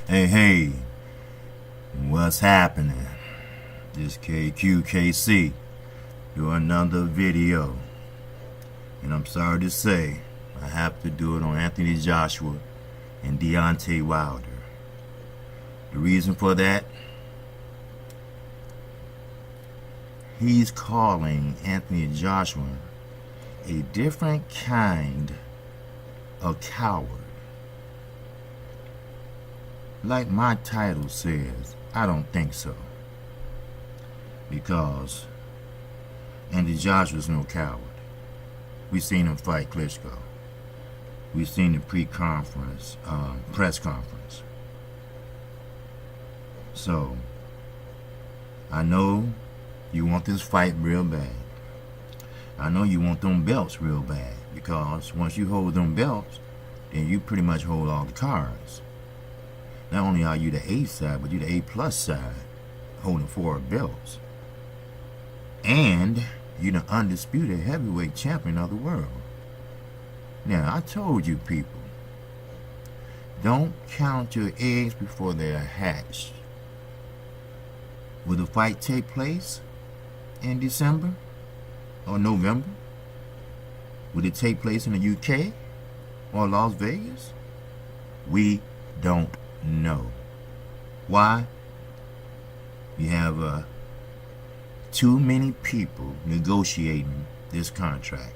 Hey, what's happening? This KQKC do another video, and I'm sorry to say I have to do it on Anthony Joshua and Deontay Wilder. The reason for that, he's calling Anthony Joshua a different kind of coward. Like my title says, I don't think so. Because Anthony Joshua's no coward. We've seen him fight Klitschko. We've seen the pre-conference, press conference. So, I know you want this fight real bad. I know you want them belts real bad. Because once you hold them belts, then you pretty much hold all the cards. Not only are you the A side, but you're the A plus side, holding 4 belts. And you're the undisputed heavyweight champion of the world. Now, I told you people, don't count your eggs before they're hatched. Will the fight take place in December or November? Will it take place in the UK or Las Vegas? We don't know. Why? You have too many people negotiating this contract.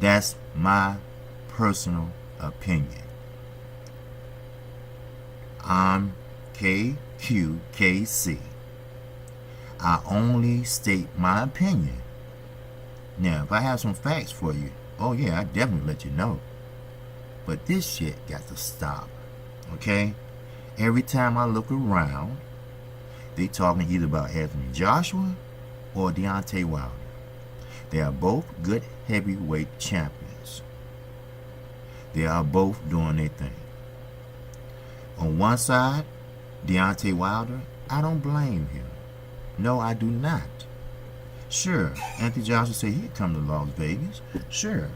That's my personal opinion. I'm KQKC. I only state my opinion. Now, if I have some facts for you, oh yeah, I definitely let you know. But this shit got to stop. Okay? Every time I look around, they talking either about Anthony Joshua or Deontay Wilder. They are both good heavyweight champions. They are both doing their thing. On one side, Deontay Wilder, I don't blame him. No, I do not. Sure, Anthony Joshua said he'd come to Las Vegas. Sure.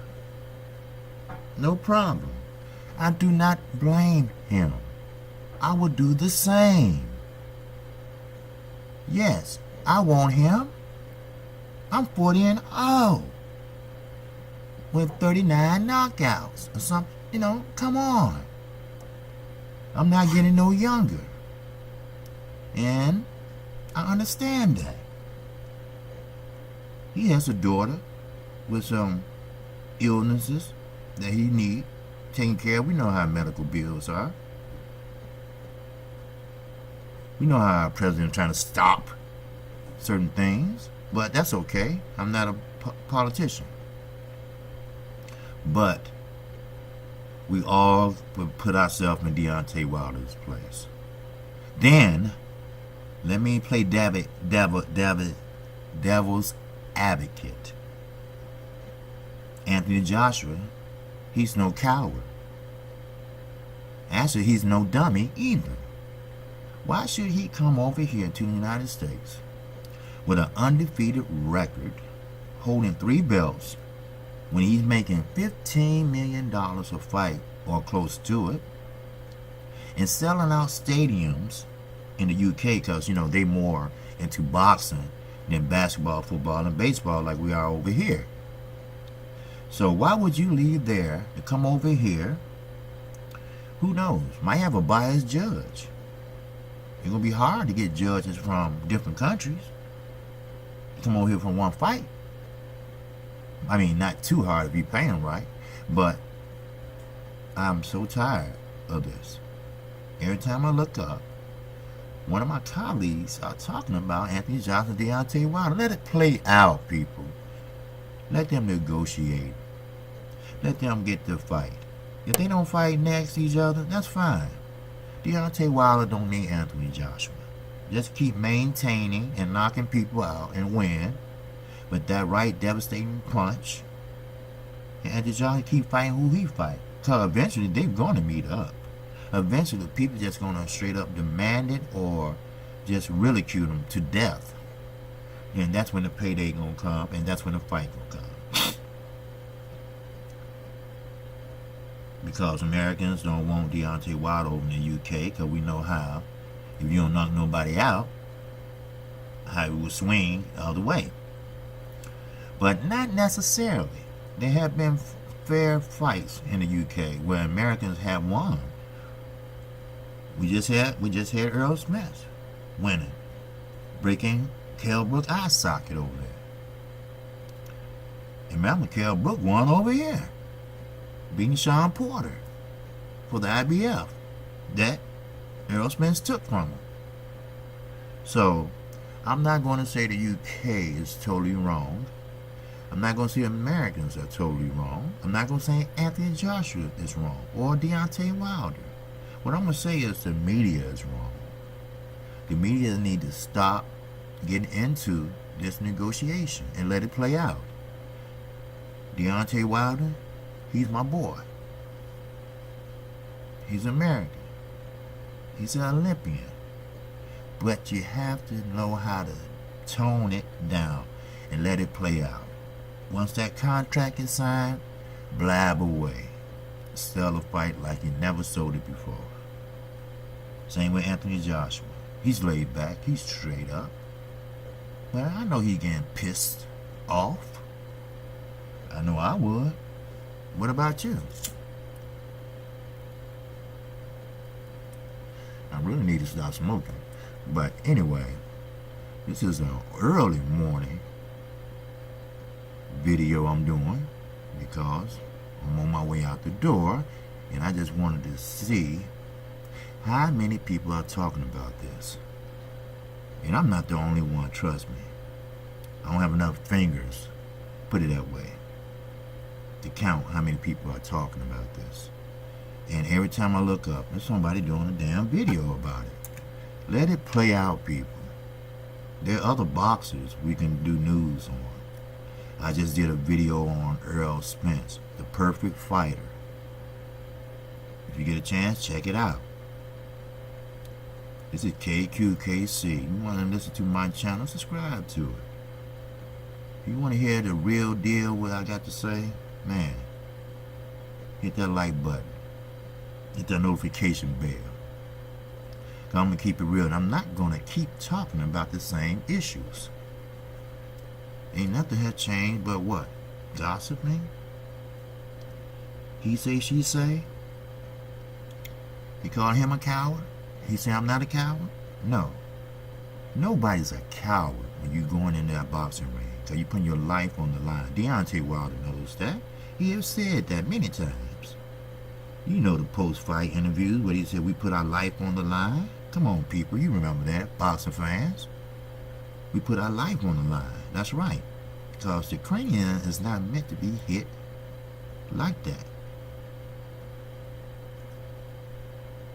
No problem. I do not blame him. I would do the same. Yes, I want him. I'm 40-0 with 39 knockouts or something. You know, come on. I'm not getting no younger. And I understand that. He has a daughter with some illnesses that he needs taken care of. We know how medical bills are. We know how our president's trying to stop certain things, but that's okay. I'm not a politician. But we all would put ourselves in Deontay Wilder's place. Then, let me play devil's advocate. Anthony Joshua, he's no coward. Actually, he's no dummy either. Why should he come over here to the United States with an undefeated record, holding 3 belts, when he's making $15 million a fight or close to it, and selling out stadiums in the UK because, you know, they more into boxing than basketball, football, and baseball like we are over here. So why would you leave there to come over here? Who knows? Might have a biased judge. It's going to be hard to get judges from different countries to come over here for one fight. I mean, not too hard if you pay them right, but I'm so tired of this. Every time I look up, one of my colleagues are talking about Anthony Joshua and Deontay Wilder. Let it play out, people. Let them negotiate. Let them get the fight. If they don't fight next each other, that's fine. Deontay Wilder don't need Anthony Joshua. Just keep maintaining and knocking people out and win with that right devastating punch. And Anthony Joshua keep fighting who he fight. Because eventually they're going to meet up. Eventually people just going to straight up demand it or just ridicule them to death. And that's when the payday going to come, and that's when the fight going to come. because Americans don't want Deontay Wilder over in the UK, because we know how, if you don't knock nobody out, how it will swing the other way. But not necessarily. There have been fair fights in the UK where Americans have won. We just had Earl Smith winning, breaking Kell Brook's eye socket over there. And remember, Kell Brook won over here, beating Sean Porter for the IBF that Earl Smith took from him. So I'm not going to say the UK is totally wrong. I'm not going to say Americans are totally wrong. I'm not going to say Anthony Joshua is wrong or Deontay Wilder. What I'm going to say is the media is wrong. The media need to stop getting into this negotiation and let it play out. Deontay Wilder, he's my boy. He's American. He's an Olympian. But you have to know how to tone it down and let it play out. Once that contract is signed, blab away. Sell a fight like you never sold it before. Same with Anthony Joshua. He's laid back. He's straight up. Well, I know he's getting pissed off. I know I would. What about you? I really need to stop smoking. But anyway, this is an early morning video I'm doing because I'm on my way out the door, and I just wanted to see how many people are talking about this. And I'm not the only one, trust me. I don't have enough fingers, put it that way, to count how many people are talking about this. And every time I look up, there's somebody doing a damn video about it. Let it play out, people. There are other boxers we can do news on. I just did a video on Earl Spence, the perfect fighter. If you get a chance, check it out. This is KQKC. You want to listen to my channel, subscribe to it. If you want to hear the real deal, what I got to say, man, hit that like button. Hit that notification bell. I'm going to keep it real, and I'm not going to keep talking about the same issues. Ain't nothing has changed but what? Gossiping? He say, she say? He called him a coward? He say I'm not a coward? No. Nobody's a coward when you going in that boxing ring, because you're putting your life on the line. Deontay Wilder knows that. He has said that many times. You know the post-fight interviews where he said we put our life on the line. Come on, people, you remember that, boxing fans. We put our life on the line. That's right. Because the cranium is not meant to be hit like that.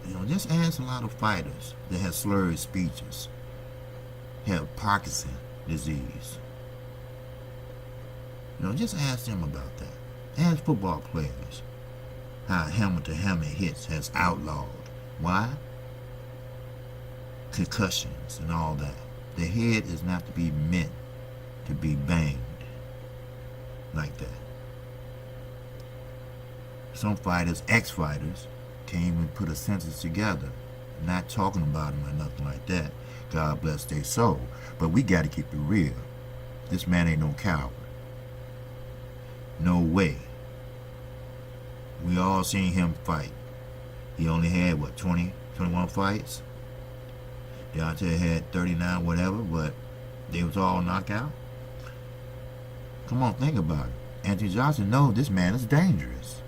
You know, just ask a lot of fighters that have slurred speeches, have Parkinson's disease. You know, just ask them about that. Ask football players how helmet-to-helmet hits has outlawed. Why? Concussions and all that. The head is not to be meant to be banged like that. Some fighters, ex-fighters, can't even put a sentence together. Not talking about them or nothing like that. God bless their soul. But we got to keep it real. This man ain't no coward. No way. We all seen him fight. He only had, what, 20, 21 fights? Deontay had 39, whatever, but they was all knockout. Come on, think about it. Anthony Johnson knows this man is dangerous.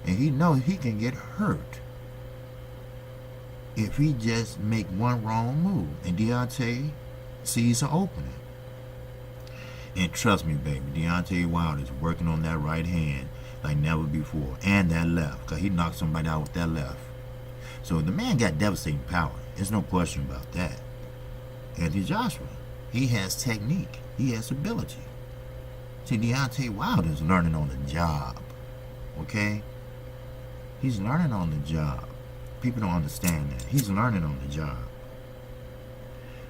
And he knows he can get hurt if he just make one wrong move. And Deontay sees an opening. And trust me, baby, Deontay Wilder is working on that right hand like never before. And that left, because he knocked somebody out with that left. So the man got devastating power. There's no question about that. Anthony Joshua, he has technique. He has ability. See, Deontay Wilder is learning on the job. Okay? He's learning on the job. People don't understand that. He's learning on the job.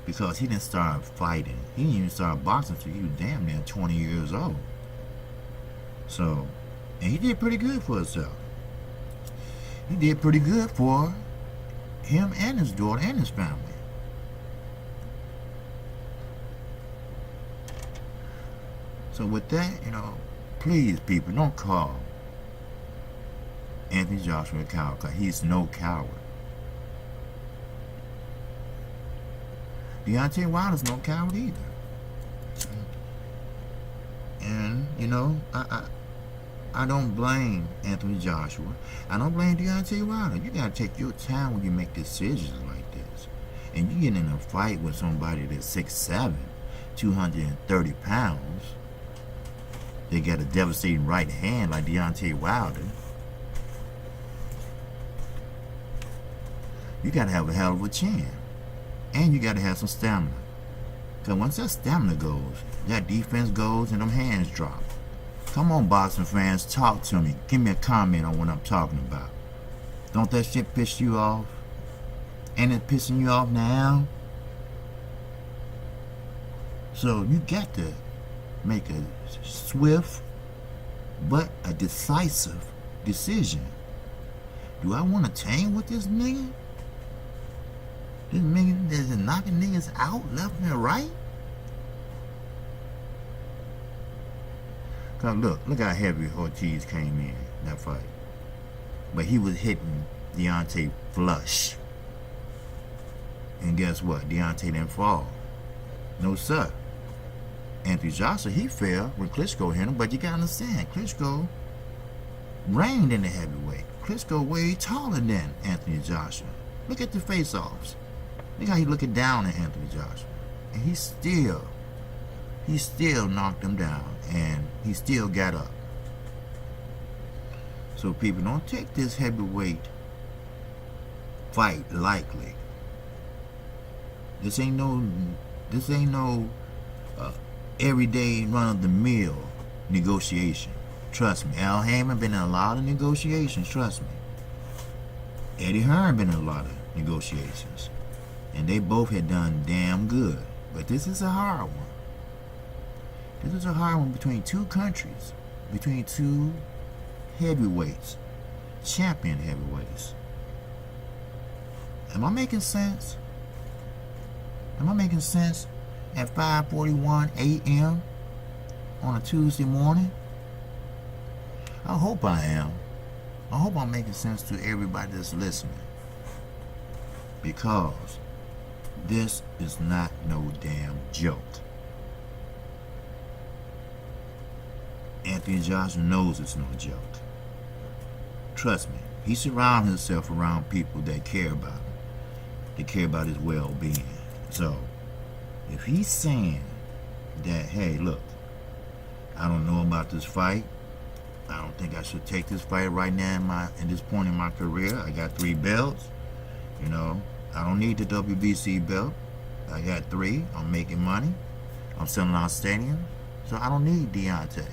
Because he didn't start fighting. He didn't even start boxing until he was damn near 20 years old. So, and he did pretty good for himself. He did pretty good for him and his daughter and his family. So with that, please, people, don't call Anthony Joshua a coward, because he's no coward. Deontay Wilder's no coward either. And, I don't blame Anthony Joshua. I don't blame Deontay Wilder. You gotta take your time when you make decisions like this. And you get in a fight with somebody that's 6'7", 230 pounds. They got a devastating right hand like Deontay Wilder. You gotta have a hell of a chin. And you gotta have some stamina. Because once that stamina goes, that defense goes and them hands drop. Come on, boxing fans, talk to me. Give me a comment on what I'm talking about. Don't that shit piss you off? Ain't it pissing you off now? So you got to make a swift but a decisive decision. Do I want to tame with this nigga? This nigga is knocking niggas out left and right? Cause look how heavy Ortiz came in that fight. But he was hitting Deontay flush. And guess what? Deontay didn't fall. No sir. Anthony Joshua, he fell when Klitschko hit him, but you gotta understand, Klitschko reigned in the heavyweight. Klitschko way taller than Anthony Joshua. Look at the face-offs. Look how he looking down at Anthony Joshua. And he still knocked him down, and he still got up. So people, don't take this heavyweight fight lightly. This ain't no everyday run-of-the-mill negotiation. Trust me, Al Heyman been in a lot of negotiations, trust me. Eddie Hearn been in a lot of negotiations. And they both had done damn good. But this is a hard one. This is a hard one between two countries. Between two heavyweights. Champion heavyweights. Am I making sense? Am I making sense at 5:41 a.m. on a Tuesday morning? I hope I am. I hope I'm making sense to everybody that's listening. Because this is not no damn joke. Anthony Joshua knows it's no joke. Trust me, he surrounds himself around people that care about him. They care about his well-being. So, if he's saying that, hey, look, I don't know about this fight. I don't think I should take this fight right now in this point in my career. I got 3 belts. I don't need the WBC belt. I got 3. I'm making money. I'm selling out stadiums. So I don't need Deontay.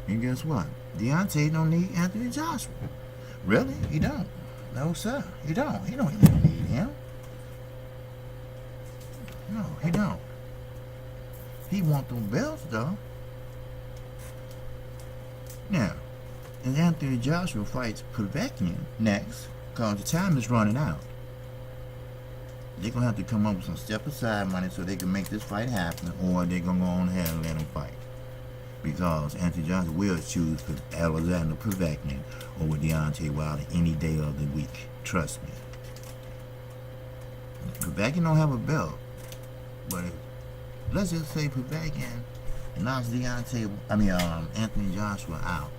And guess what? Deontay don't need Anthony Joshua. Really? He don't. No, sir. He don't. He don't need him. No, he don't. He want them belts, though. Now, and Anthony Joshua fights Povetkin next, because the time is running out. They're going to have to come up with some step-aside money so they can make this fight happen, or they're going to go on ahead and let him fight. Because Anthony Joshua will choose Alexander Povetkin over Deontay Wilder any day of the week. Trust me. Povetkin don't have a belt, but let's just say Povetkin knocks Anthony Joshua out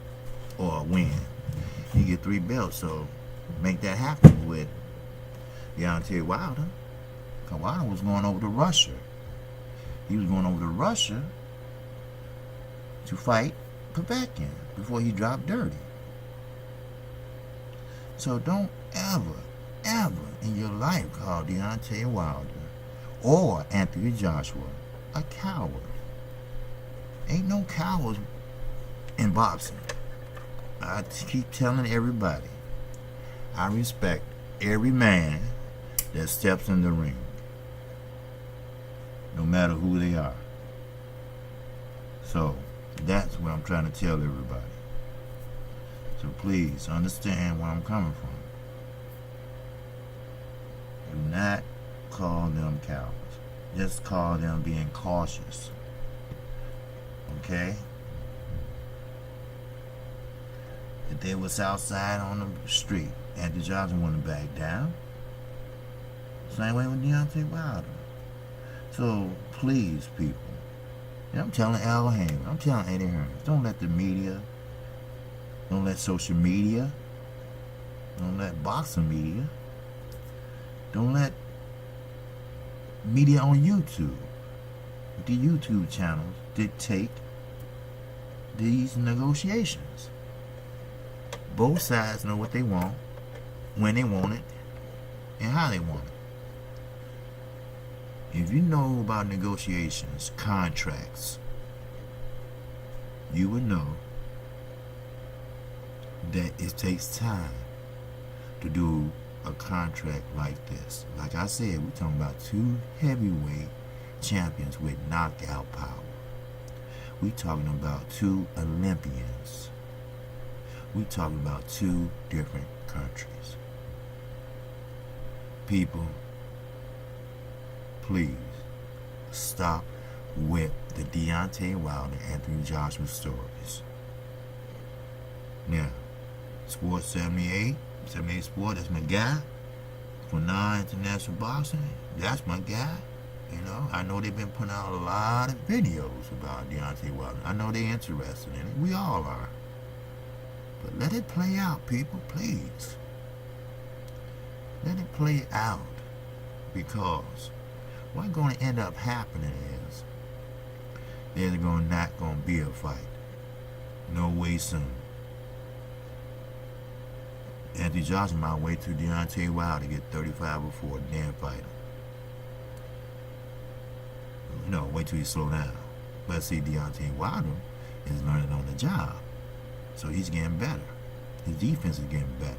or win. You get 3 belts, so make that happen with Deontay Wilder. Because Wilder was going over to Russia. He was going over to Russia to fight Povetkin before he dropped dirty. So don't ever in your life call Deontay Wilder or Anthony Joshua a coward. Ain't no cowards in boxing. I keep telling everybody, I respect every man that steps in the ring, no matter who they are. So That's what I'm trying to tell everybody. So please understand where I'm coming from. Do not call them cowards. Just call them being cautious. Okay? If they was outside on the street, Anthony Johnson wouldn't back down. Same way with Deontay Wilder. So please, people, and I'm telling Al Haymon, I'm telling Eddie Hearn, don't let the media, don't let social media, don't let boxing media, don't let media on YouTube, the YouTube channels dictate these negotiations. Both sides know what they want, when they want it, and how they want it. If you know about negotiations, contracts, you would know that it takes time to do a contract like this. Like I said, we're talking about two heavyweight champions with knockout power. We're talking about two Olympians. We're talking about two different countries. People, please stop with the Deontay Wilder, Anthony Joshua stories. Now, Sports 78 Sport, that's my guy. For non-international boxing, that's my guy. You know, I know they've been putting out a lot of videos about Deontay Wilder. I know they're interested in it. We all are. But let it play out, people, please. Let it play out. Because what's going to end up happening is there's not going to be a fight. No way soon. Anthony Johnson might wait till Deontay Wilder to get 35 before the damn fight him. No, wait till he slow down. But see, Deontay Wilder is learning on the job. So he's getting better. His defense is getting better.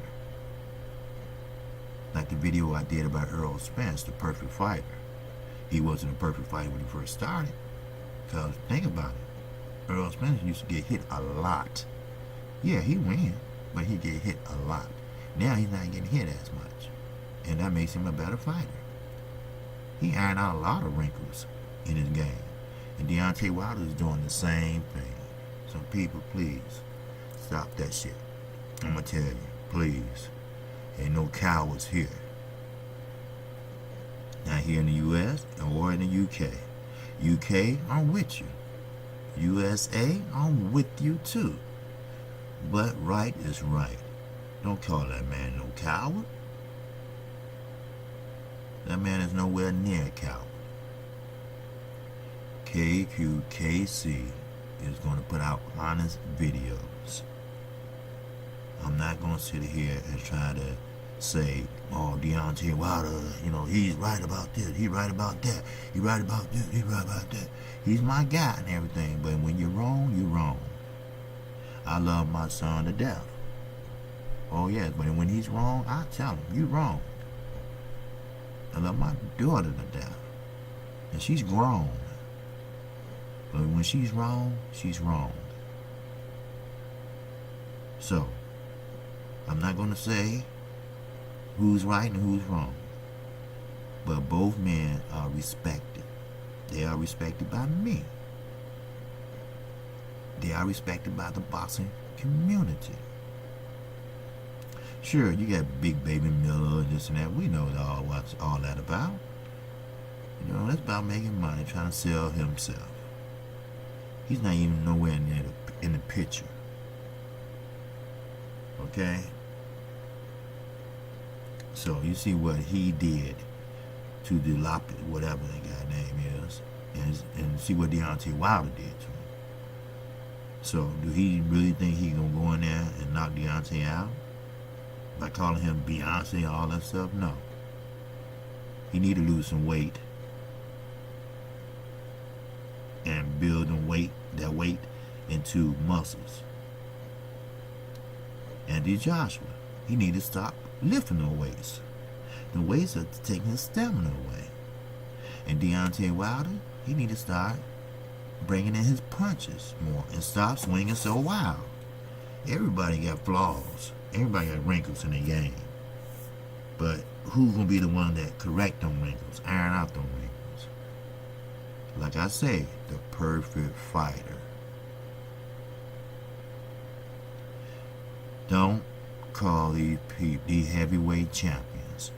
Like the video I did about Errol Spence, the perfect fighter. He wasn't a perfect fighter when he first started. Because think about it. Errol Spence used to get hit a lot. Yeah, he win, but he get hit a lot. Now he's not getting hit as much. And that makes him a better fighter. He ironed out a lot of wrinkles in his game. And Deontay Wilder is doing the same thing. So people, please, stop that shit. I'm going to tell you, please. Ain't no cowards here. Not here in the U.S. or in the UK. UK, I'm with you. USA, I'm with you too. But right is right. Don't call that man no coward. That man is nowhere near a coward. KQKC is going to put out honest videos. I'm not going to sit here and try to say, oh, Deontay Wilder, you know, he's right about this, he's right about that, he's right about this, he's right about that. He's my guy and everything, but when you're wrong, you're wrong. I love my son to death. Oh, yes, but when he's wrong, I tell him, you're wrong. I love my daughter to death. And she's grown. But when she's wrong, she's wrong. So, I'm not going to say who's right and who's wrong. But both men are respected. They are respected by me. They are respected by the boxing community. Sure, you got Big Baby Miller and this and that. We know what's all that about. You know, that's about making money, trying to sell himself. He's not even nowhere near in the picture. Okay? So you see what he did to Dilop, whatever that guy's name is, and see what Deontay Wilder did to him. So do he really think he's gonna go in there and knock Deontay out by calling him Beyonce and all that stuff? No. He need to lose some weight and build that weight into muscles. Anthony Joshua, he need to stop lifting the weights. The weights are taking his stamina away. And Deontay Wilder, he need to start bringing in his punches more and stop swinging so wild. Everybody got flaws. Everybody got wrinkles in the game. But who's going to be the one that correct them wrinkles, iron out them wrinkles? Like I say, the perfect fighter. Don't call these heavyweight champions,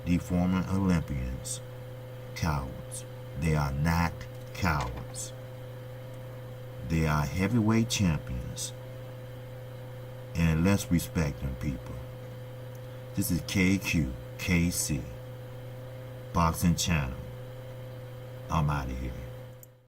these former Olympians, cowards. They are not cowards. They are heavyweight champions. And let's respect them, people. This is KQ, KC, Boxing Channel. I'm out of here.